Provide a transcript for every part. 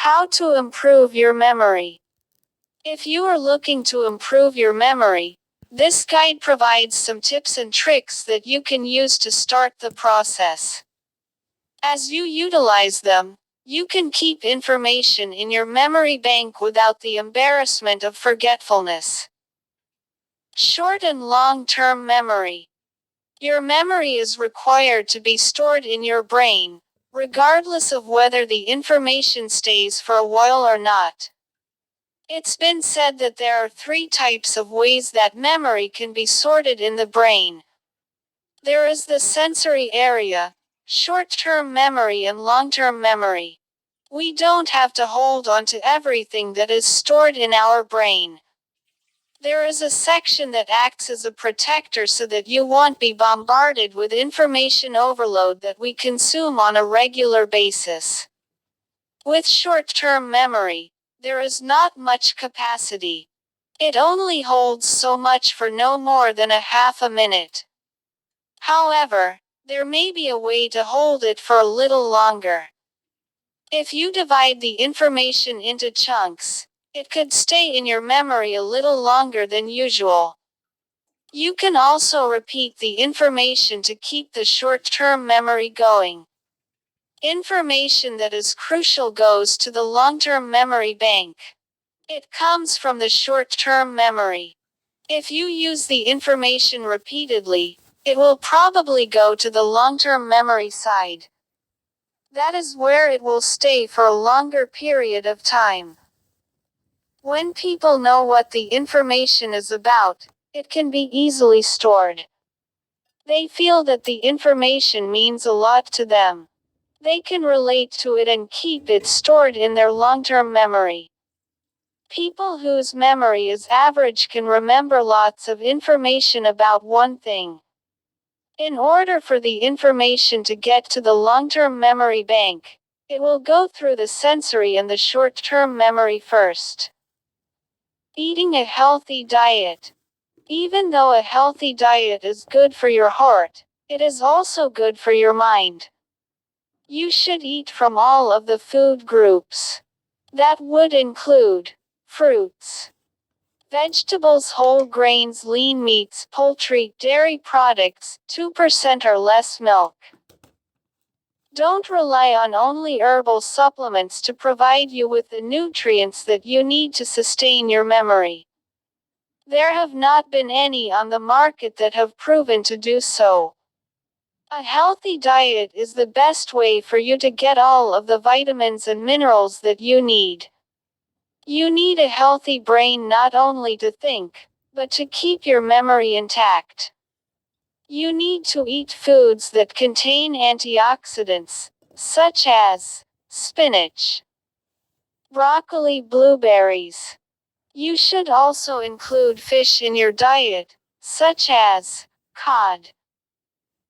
How to improve your memory. If you are looking to improve your memory, this guide provides some tips and tricks that you can use to start the process. As you utilize them, you can keep information in your memory bank without the embarrassment of forgetfulness. Short and long-term memory. Your memory is required to be stored in your brain, regardless of whether the information stays for a while or not. It's been said that there are three types of ways that memory can be sorted in the brain. There is the sensory area, short-term memory and long-term memory. We don't have to hold on to everything that is stored in our brain. There is a section that acts as a protector so that you won't be bombarded with information overload that we consume on a regular basis. With short-term memory, there is not much capacity. It only holds so much for no more than a half a minute. However, there may be a way to hold it for a little longer. If you divide the information into chunks, it could stay in your memory a little longer than usual. You can also repeat the information to keep the short-term memory going. Information that is crucial goes to the long-term memory bank. It comes from the short-term memory. If you use the information repeatedly, it will probably go to the long-term memory side. That is where it will stay for a longer period of time. When people know what the information is about, it can be easily stored. They feel that the information means a lot to them. They can relate to it and keep it stored in their long-term memory. People whose memory is average can remember lots of information about one thing. In order for the information to get to the long-term memory bank, it will go through the sensory and the short-term memory first. Eating a healthy diet. Even though a healthy diet is good for your heart, it is also good for your mind. You should eat from all of the food groups. That would include fruits, vegetables, whole grains, lean meats, poultry, dairy products, 2% or less milk. Don't rely on only herbal supplements to provide you with the nutrients that you need to sustain your memory. There have not been any on the market that have proven to do so. A healthy diet is the best way for you to get all of the vitamins and minerals that you need. You need a healthy brain not only to think, but to keep your memory intact. You need to eat foods that contain antioxidants, such as spinach, broccoli, blueberries. You should also include fish in your diet, such as cod,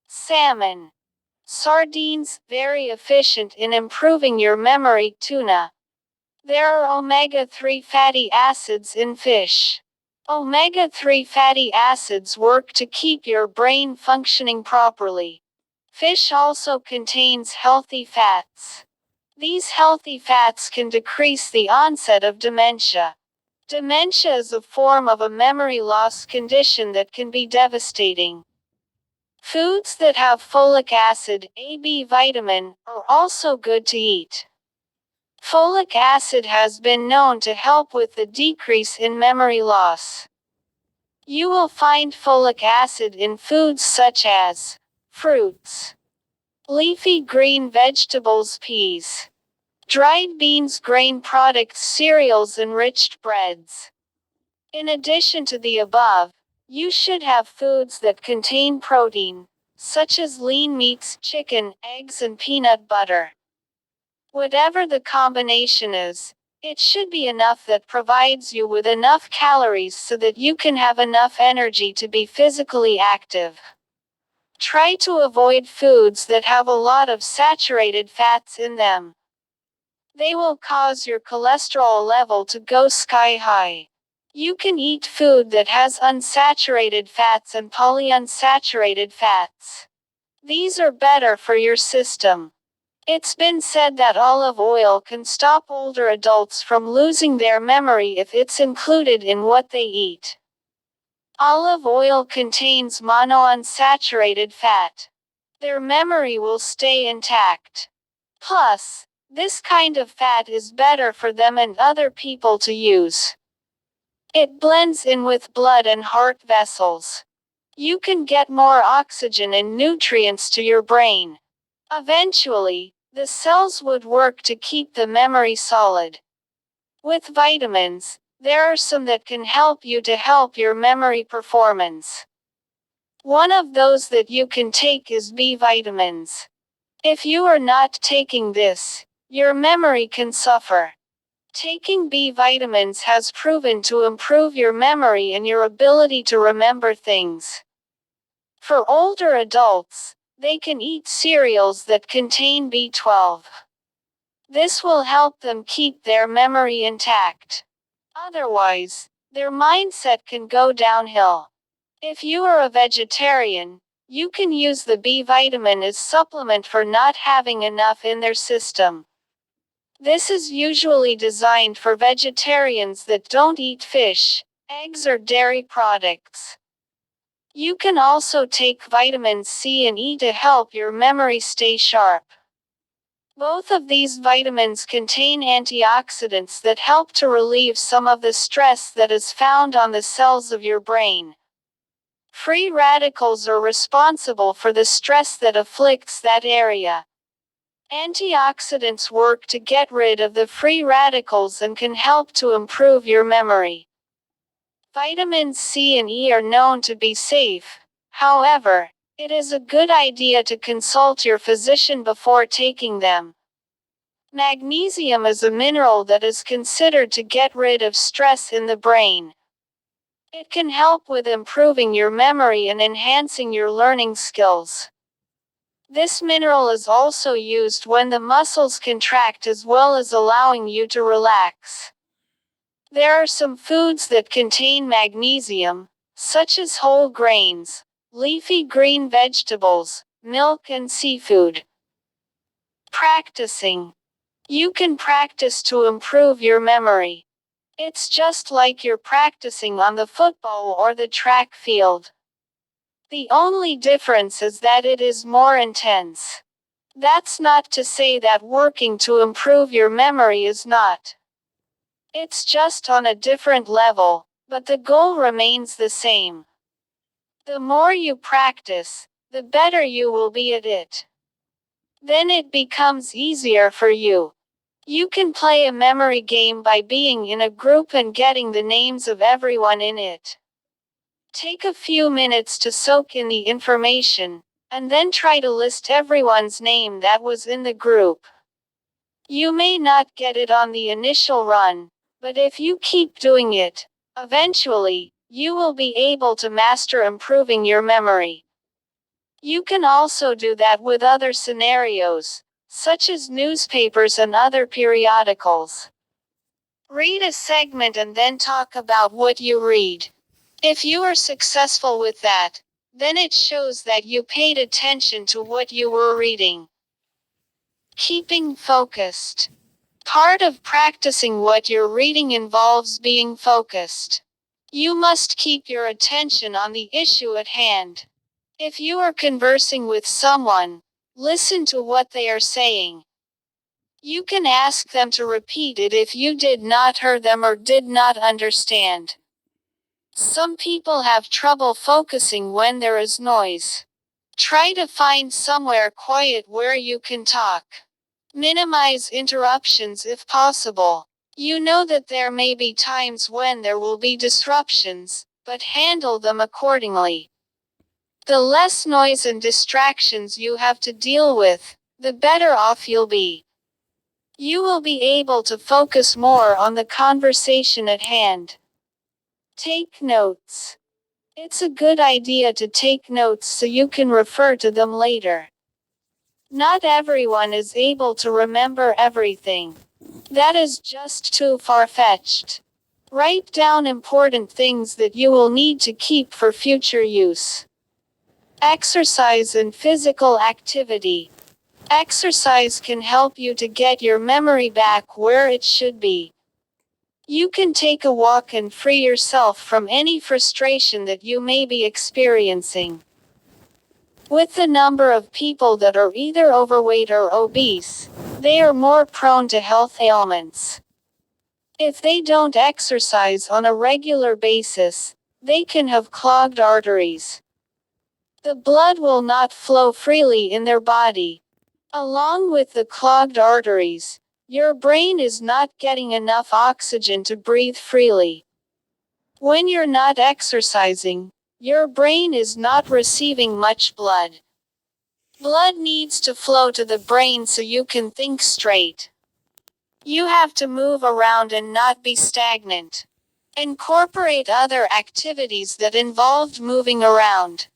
salmon, sardines, very efficient in improving your memory, tuna. There are omega-3 fatty acids in fish. Omega-3 fatty acids work to keep your brain functioning properly. Fish also contains healthy fats. These healthy fats can decrease the onset of dementia. Dementia is a form of a memory loss condition that can be devastating. Foods that have folic acid, A-B vitamin, are also good to eat. Folic acid has been known to help with the decrease in memory loss. You will find folic acid in foods such as fruits, leafy green vegetables, peas, dried beans, grain products, cereals, enriched breads. In addition to the above, you should have foods that contain protein, such as lean meats, chicken, eggs, and peanut butter. Whatever the combination is, it should be enough that provides you with enough calories so that you can have enough energy to be physically active. Try to avoid foods that have a lot of saturated fats in them. They will cause your cholesterol level to go sky high. You can eat food that has unsaturated fats and polyunsaturated fats. These are better for your system. It's been said that olive oil can stop older adults from losing their memory if it's included in what they eat. Olive oil contains monounsaturated fat. Their memory will stay intact. Plus, this kind of fat is better for them and other people to use. It blends in with blood and heart vessels. You can get more oxygen and nutrients to your brain. Eventually, the cells would work to keep the memory solid. With vitamins, there are some that can help you to help your memory performance. One of those that you can take is B vitamins. If you are not taking this, your memory can suffer. Taking B vitamins has proven to improve your memory and your ability to remember things. For older adults, they can eat cereals that contain B12. This will help them keep their memory intact. Otherwise, their mindset can go downhill. If you are a vegetarian, you can use the B vitamin as supplement for not having enough in their system. This is usually designed for vegetarians that don't eat fish, eggs or dairy products. You can also take vitamins C and E to help your memory stay sharp. Both of these vitamins contain antioxidants that help to relieve some of the stress that is found on the cells of your brain. Free radicals are responsible for the stress that afflicts that area. Antioxidants work to get rid of the free radicals and can help to improve your memory. Vitamins C and E are known to be safe. However, it is a good idea to consult your physician before taking them. Magnesium is a mineral that is considered to get rid of stress in the brain. It can help with improving your memory and enhancing your learning skills. This mineral is also used when the muscles contract as well as allowing you to relax. There are some foods that contain magnesium, such as whole grains, leafy green vegetables, milk and seafood. Practicing. You can practice to improve your memory. It's just like you're practicing on the football or the track field. The only difference is that it is more intense. That's not to say that working to improve your memory is not. It's just on a different level, but the goal remains the same. The more you practice, the better you will be at it. Then it becomes easier for you. You can play a memory game by being in a group and getting the names of everyone in it. Take a few minutes to soak in the information, and then try to list everyone's name that was in the group. You may not get it on the initial run, but if you keep doing it, eventually, you will be able to master improving your memory. You can also do that with other scenarios, such as newspapers and other periodicals. Read a segment and then talk about what you read. If you are successful with that, then it shows that you paid attention to what you were reading. Keeping focused. Part of practicing what you're reading involves being focused. You must keep your attention on the issue at hand. If you are conversing with someone, listen to what they are saying. You can ask them to repeat it if you did not hear them or did not understand. Some people have trouble focusing when there is noise. Try to find somewhere quiet where you can talk. Minimize interruptions if possible. You know that there may be times when there will be disruptions, but handle them accordingly. The less noise and distractions you have to deal with, the better off you'll be. You will be able to focus more on the conversation at hand. Take notes. It's a good idea to take notes so you can refer to them later. Not everyone is able to remember everything. That is just too far-fetched. Write down important things that you will need to keep for future use. Exercise and physical activity. Exercise can help you to get your memory back where it should be. You can take a walk and free yourself from any frustration that you may be experiencing. With the number of people that are either overweight or obese, they are more prone to health ailments. If they don't exercise on a regular basis, they can have clogged arteries. The blood will not flow freely in their body. Along with the clogged arteries, your brain is not getting enough oxygen to breathe freely. When you're not exercising, your brain is not receiving much blood. Blood needs to flow to the brain so you can think straight. You have to move around and not be stagnant. Incorporate other activities that involve moving around.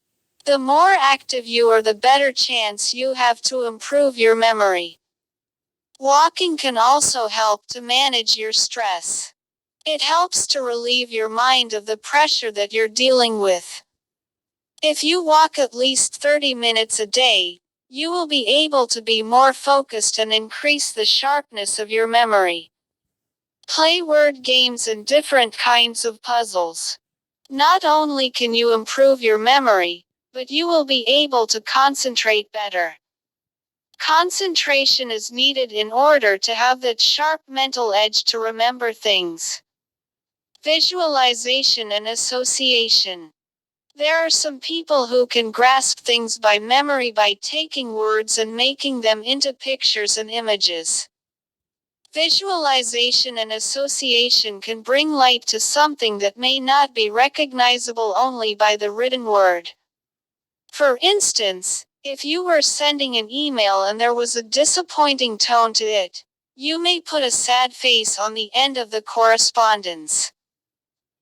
The more active you are, the better chance you have to improve your memory. Walking can also help to manage your stress. It helps to relieve your mind of the pressure that you're dealing with. If you walk at least 30 minutes a day, you will be able to be more focused and increase the sharpness of your memory. Play word games and different kinds of puzzles. Not only can you improve your memory, but you will be able to concentrate better. Concentration is needed in order to have that sharp mental edge to remember things. Visualization and association. There are some people who can grasp things by memory by taking words and making them into pictures and images. Visualization and association can bring light to something that may not be recognizable only by the written word. For instance, if you were sending an email and there was a disappointing tone to it, you may put a sad face on the end of the correspondence.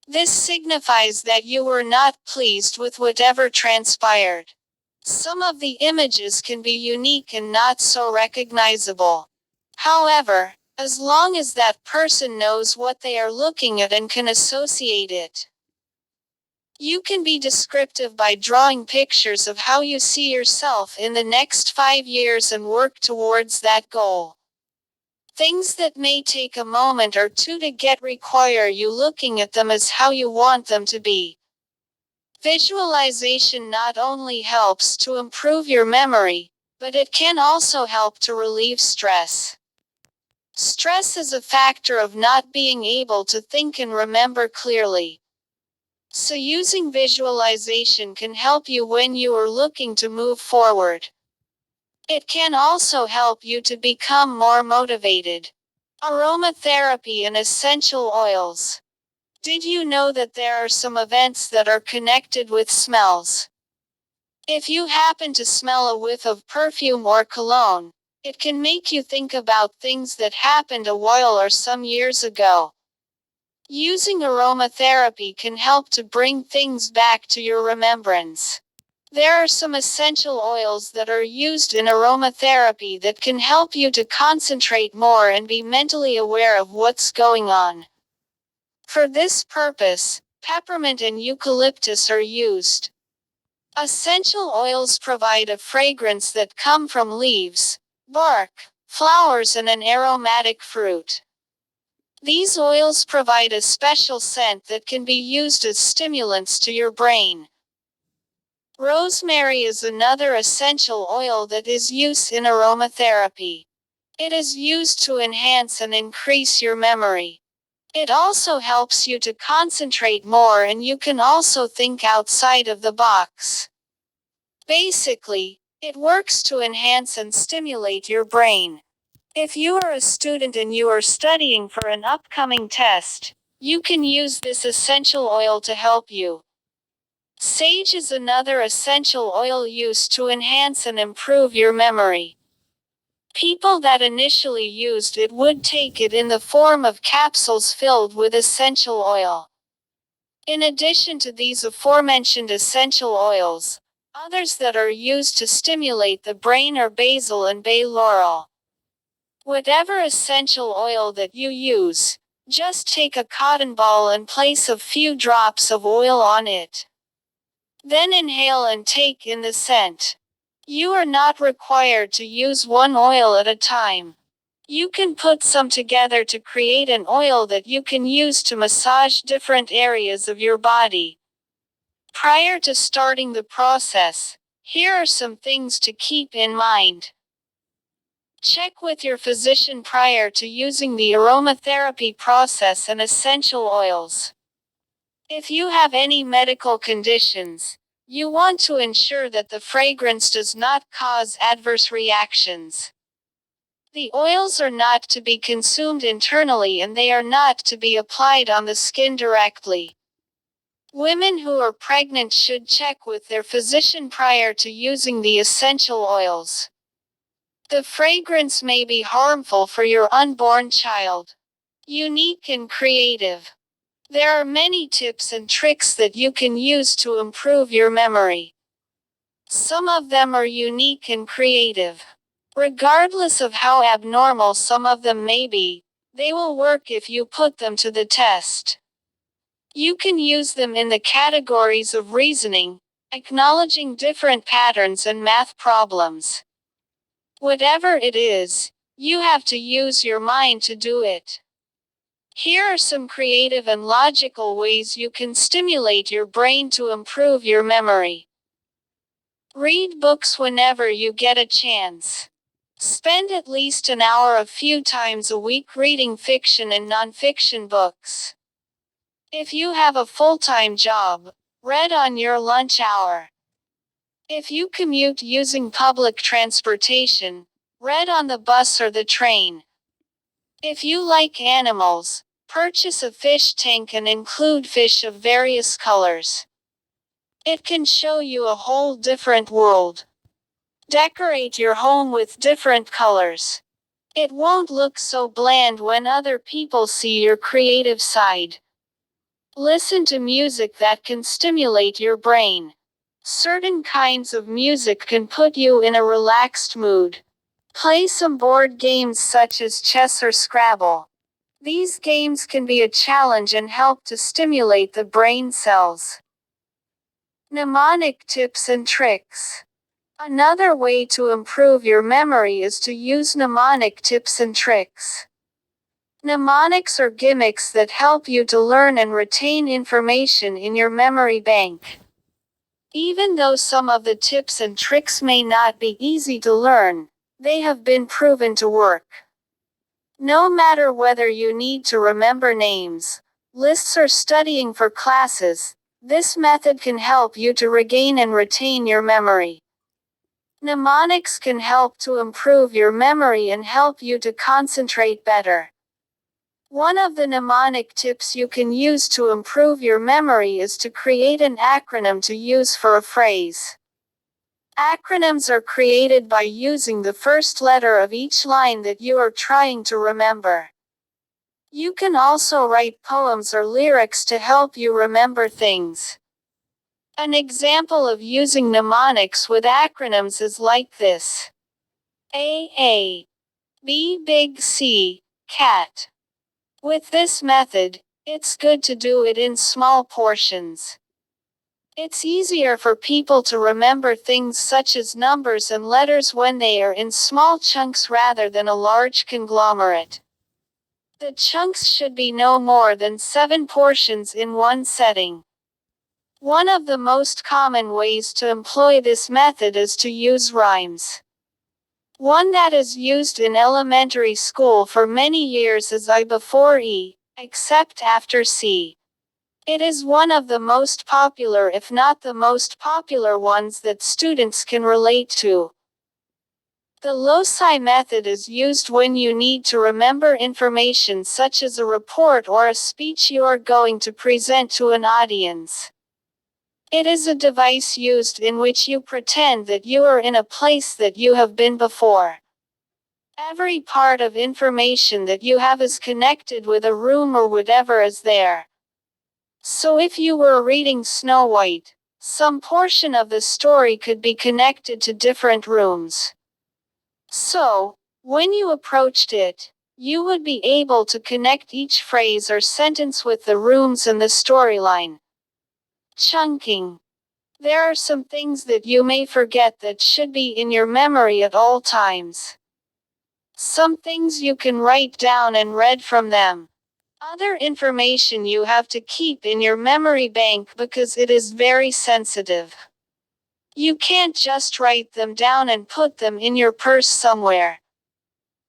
This signifies that you were not pleased with whatever transpired. Some of the images can be unique and not so recognizable. However, as long as that person knows what they are looking at and can associate it. You can be descriptive by drawing pictures of how you see yourself in the next 5 years and work towards that goal. Things that may take a moment or two to get require you looking at them as how you want them to be. Visualization not only helps to improve your memory, but it can also help to relieve stress. Stress is a factor of not being able to think and remember clearly. So using visualization can help you when you are looking to move forward. It can also help you to become more motivated. Aromatherapy and essential oils. Did you know that there are some events that are connected with smells? If you happen to smell a whiff of perfume or cologne, it can make you think about things that happened a while or some years ago. Using aromatherapy can help to bring things back to your remembrance. There are some essential oils that are used in aromatherapy that can help you to concentrate more and be mentally aware of what's going on. For this purpose, peppermint and eucalyptus are used. Essential oils provide a fragrance that come from leaves, bark, flowers and an aromatic fruit. These oils provide a special scent that can be used as stimulants to your brain. Rosemary is another essential oil that is used in aromatherapy. It is used to enhance and increase your memory. It also helps you to concentrate more and you can also think outside of the box. Basically, it works to enhance and stimulate your brain. If you are a student and you are studying for an upcoming test, you can use this essential oil to help you. Sage is another essential oil used to enhance and improve your memory. People that initially used it would take it in the form of capsules filled with essential oil. In addition to these aforementioned essential oils, others that are used to stimulate the brain are basil and bay laurel. Whatever essential oil that you use, just take a cotton ball and place a few drops of oil on it. Then inhale and take in the scent. You are not required to use one oil at a time. You can put some together to create an oil that you can use to massage different areas of your body. Prior to starting the process, here are some things to keep in mind. Check with your physician prior to using the aromatherapy process and essential oils. If you have any medical conditions, you want to ensure that the fragrance does not cause adverse reactions. The oils are not to be consumed internally and they are not to be applied on the skin directly. Women who are pregnant should check with their physician prior to using the essential oils. The fragrance may be harmful for your unborn child. Unique and creative. There are many tips and tricks that you can use to improve your memory. Some of them are unique and creative. Regardless of how abnormal some of them may be, they will work if you put them to the test. You can use them in the categories of reasoning, acknowledging different patterns and math problems. Whatever it is, you have to use your mind to do it. Here are some creative and logical ways you can stimulate your brain to improve your memory. Read books whenever you get a chance. Spend at least an hour a few times a week reading fiction and nonfiction books. If you have a full-time job, read on your lunch hour. If you commute using public transportation, read on the bus or the train. If you like animals, purchase a fish tank and include fish of various colors. It can show you a whole different world. Decorate your home with different colors. It won't look so bland when other people see your creative side. Listen to music that can stimulate your brain. Certain kinds of music can put you in a relaxed mood. Play some board games such as chess or Scrabble. These games can be a challenge and help to stimulate the brain cells. Mnemonic tips and tricks. Another way to improve your memory is to use mnemonic tips and tricks. Mnemonics are gimmicks that help you to learn and retain information in your memory bank. Even though some of the tips and tricks may not be easy to learn, they have been proven to work. No matter whether you need to remember names, lists or studying for classes, this method can help you to regain and retain your memory. Mnemonics can help to improve your memory and help you to concentrate better. One of the mnemonic tips you can use to improve your memory is to create an acronym to use for a phrase. Acronyms are created by using the first letter of each line that you are trying to remember. You can also write poems or lyrics to help you remember things. An example of using mnemonics with acronyms is like this. A, B big C, cat. With this method, it's good to do it in small portions. It's easier for people to remember things such as numbers and letters when they are in small chunks rather than a large conglomerate. The chunks should be no more than 7 portions in one setting. One of the most common ways to employ this method is to use rhymes. One that is used in elementary school for many years is I before E, except after C. It is one of the most popular, if not the most popular ones that students can relate to. The loci method is used when you need to remember information such as a report or a speech you are going to present to an audience. It is a device used in which you pretend that you are in a place that you have been before. Every part of information that you have is connected with a room or whatever is there. So if you were reading Snow White, some portion of the story could be connected to different rooms. So, when you approached it, you would be able to connect each phrase or sentence with the rooms and the storyline. Chunking. There are some things that you may forget that should be in your memory at all times. Some things you can write down and read from them. Other information you have to keep in your memory bank because it is very sensitive. You can't just write them down and put them in your purse somewhere.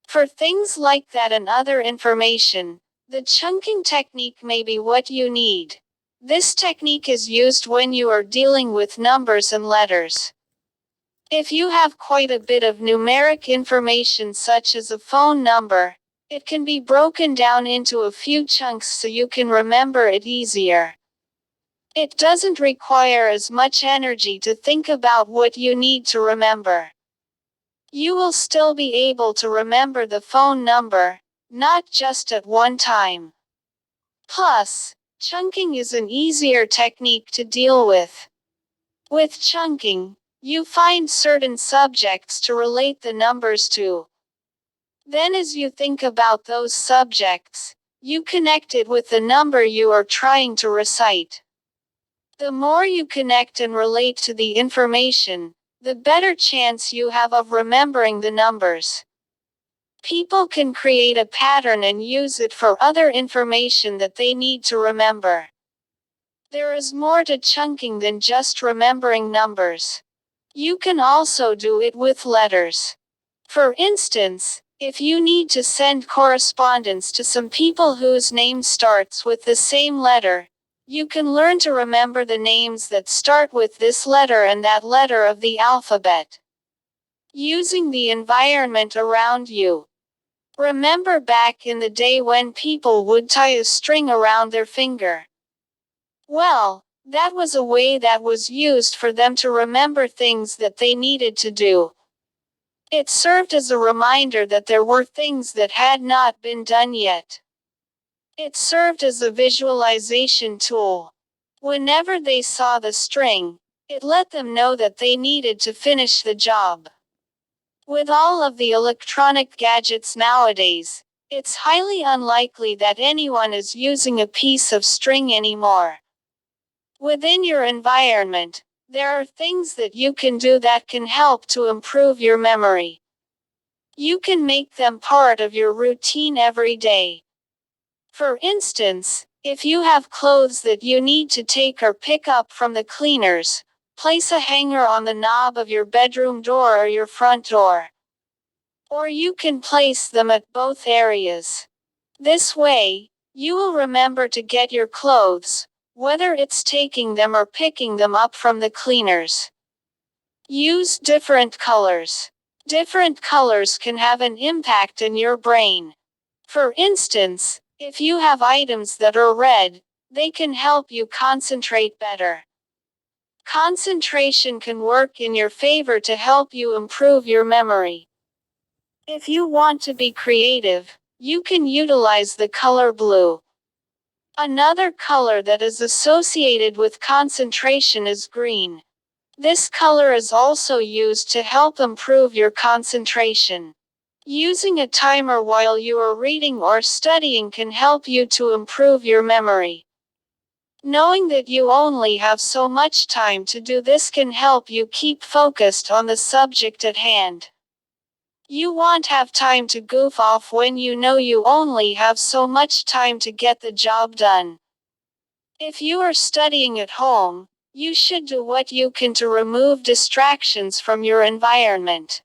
For things like that and other information, the chunking technique may be what you need. This technique is used when you are dealing with numbers and letters. If you have quite a bit of numeric information such as a phone number, it can be broken down into a few chunks so you can remember it easier. It doesn't require as much energy to think about what you need to remember. You will still be able to remember the phone number, not just at one time. Plus, chunking is an easier technique to deal with. With chunking, you find certain subjects to relate the numbers to. Then as you think about those subjects, you connect it with the number you are trying to recite. The more you connect and relate to the information, the better chance you have of remembering the numbers. People can create a pattern and use it for other information that they need to remember. There is more to chunking than just remembering numbers. You can also do it with letters. For instance, if you need to send correspondence to some people whose name starts with the same letter, you can learn to remember the names that start with this letter and that letter of the alphabet. Using the environment around you. Remember back in the day when people would tie a string around their finger. Well, that was a way that was used for them to remember things that they needed to do. It served as a reminder that there were things that had not been done yet. It served as a visualization tool. Whenever they saw the string, it let them know that they needed to finish the job. With all of the electronic gadgets nowadays, it's highly unlikely that anyone is using a piece of string anymore. Within your environment, there are things that you can do that can help to improve your memory. You can make them part of your routine every day. For instance, if you have clothes that you need to take or pick up from the cleaners, place a hanger on the knob of your bedroom door or your front door. Or you can place them at both areas. This way, you will remember to get your clothes, whether it's taking them or picking them up from the cleaners. Use different colors. Different colors can have an impact in your brain. For instance, if you have items that are red, they can help you concentrate better. Concentration can work in your favor to help you improve your memory. If you want to be creative, you can utilize the color blue. Another color that is associated with concentration is green. This color is also used to help improve your concentration. Using a timer while you are reading or studying can help you to improve your memory. Knowing that you only have so much time to do this can help you keep focused on the subject at hand. You won't have time to goof off when you know you only have so much time to get the job done. If you are studying at home, you should do what you can to remove distractions from your environment.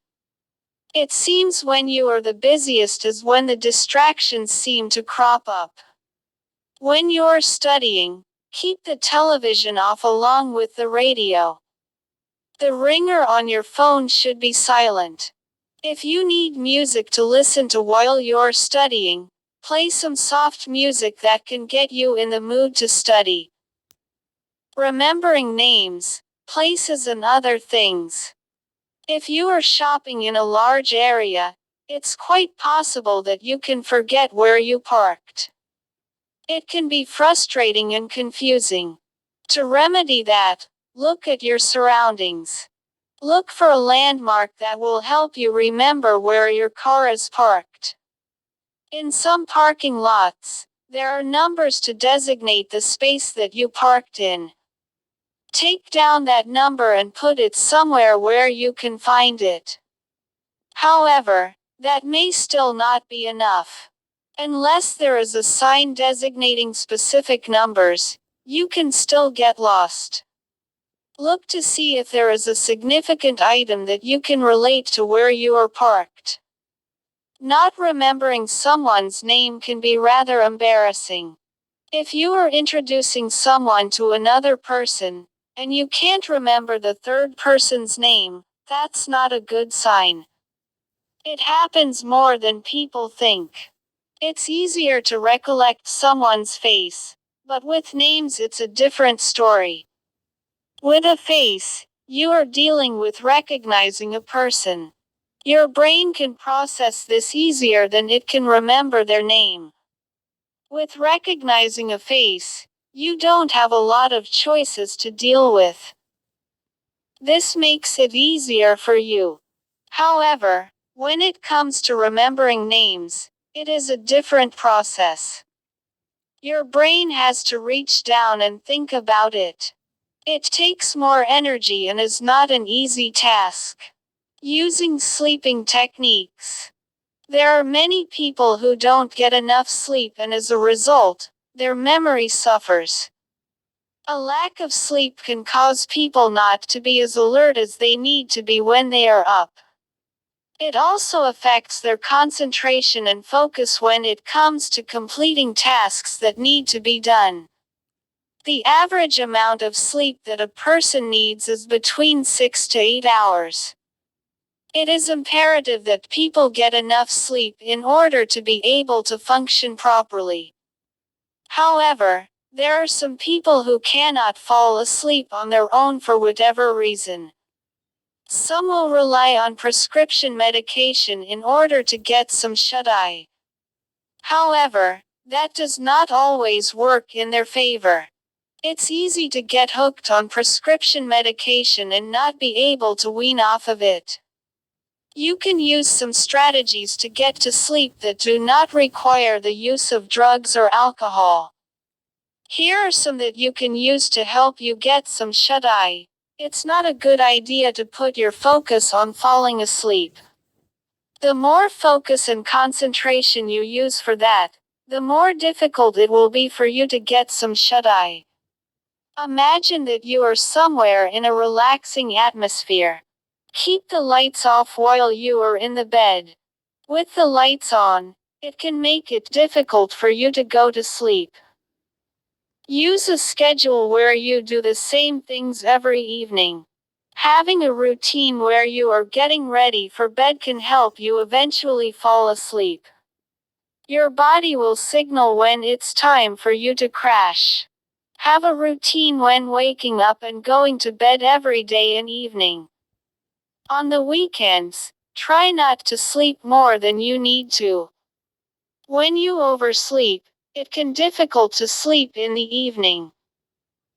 It seems when you are the busiest is when the distractions seem to crop up. When you're studying, keep the television off along with the radio. The ringer on your phone should be silent. If you need music to listen to while you're studying, play some soft music that can get you in the mood to study. Remembering names, places and other things. If you are shopping in a large area, it's quite possible that you can forget where you parked. It can be frustrating and confusing. To remedy that, look at your surroundings. Look for a landmark that will help you remember where your car is parked. In some parking lots, there are numbers to designate the space that you parked in. Take down that number and put it somewhere where you can find it. However, that may still not be enough. Unless there is a sign designating specific numbers, you can still get lost. Look to see if there is a significant item that you can relate to where you are parked. Not remembering someone's name can be rather embarrassing. If you are introducing someone to another person, and you can't remember the third person's name, that's not a good sign. It happens more than people think. It's easier to recollect someone's face, but with names it's a different story. With a face, you are dealing with recognizing a person. Your brain can process this easier than it can remember their name. With recognizing a face, you don't have a lot of choices to deal with. This makes it easier for you. However, when it comes to remembering names, it is a different process. Your brain has to reach down and think about it. It takes more energy and is not an easy task. Using sleeping techniques. There are many people who don't get enough sleep, and as a result, their memory suffers. A lack of sleep can cause people not to be as alert as they need to be when they are up. It also affects their concentration and focus when it comes to completing tasks that need to be done. The average amount of sleep that a person needs is between 6 to 8 hours. It is imperative that people get enough sleep in order to be able to function properly. However, there are some people who cannot fall asleep on their own for whatever reason. Some will rely on prescription medication in order to get some shut-eye. However, that does not always work in their favor. It's easy to get hooked on prescription medication and not be able to wean off of it. You can use some strategies to get to sleep that do not require the use of drugs or alcohol. Here are some that you can use to help you get some shut-eye. It's not a good idea to put your focus on falling asleep. The more focus and concentration you use for that, the more difficult it will be for you to get some shut-eye. Imagine that you are somewhere in a relaxing atmosphere. Keep the lights off while you are in the bed. With the lights on, it can make it difficult for you to go to sleep. Use a schedule where you do the same things every evening. Having a routine where you are getting ready for bed can help you eventually fall asleep. Your body will signal when it's time for you to crash. Have a routine when waking up and going to bed every day and evening. On the weekends, try not to sleep more than you need to. When you oversleep, it can be difficult to sleep in the evening.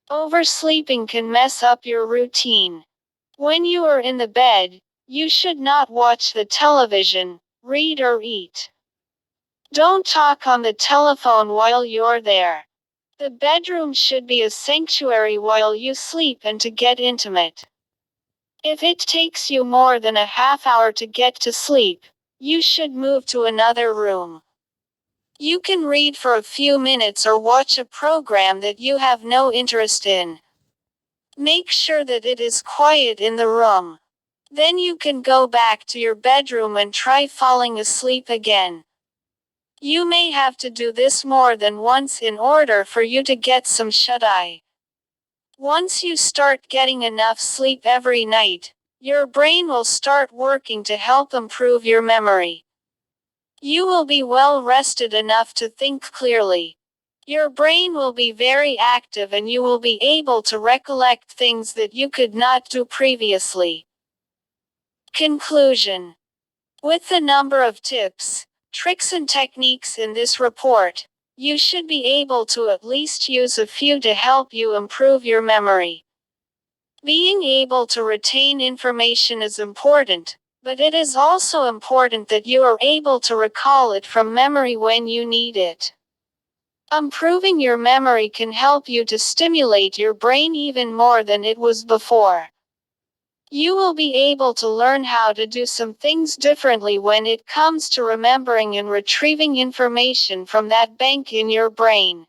Oversleeping can mess up your routine. When you are in the bed, you should not watch the television, read or eat. Don't talk on the telephone while you're there. The bedroom should be a sanctuary while you sleep and to get intimate. If it takes you more than a half hour to get to sleep, you should move to another room. You can read for a few minutes or watch a program that you have no interest in. Make sure that it is quiet in the room. Then you can go back to your bedroom and try falling asleep again. You may have to do this more than once in order for you to get some shut-eye. Once you start getting enough sleep every night, your brain will start working to help improve your memory. You will be well rested enough to think clearly. Your brain will be very active and you will be able to recollect things that you could not do previously. Conclusion. With the number of tips, tricks and techniques in this report, you should be able to at least use a few to help you improve your memory. Being able to retain information is important, but it is also important that you are able to recall it from memory when you need it. Improving your memory can help you to stimulate your brain even more than it was before. You will be able to learn how to do some things differently when it comes to remembering and retrieving information from that bank in your brain.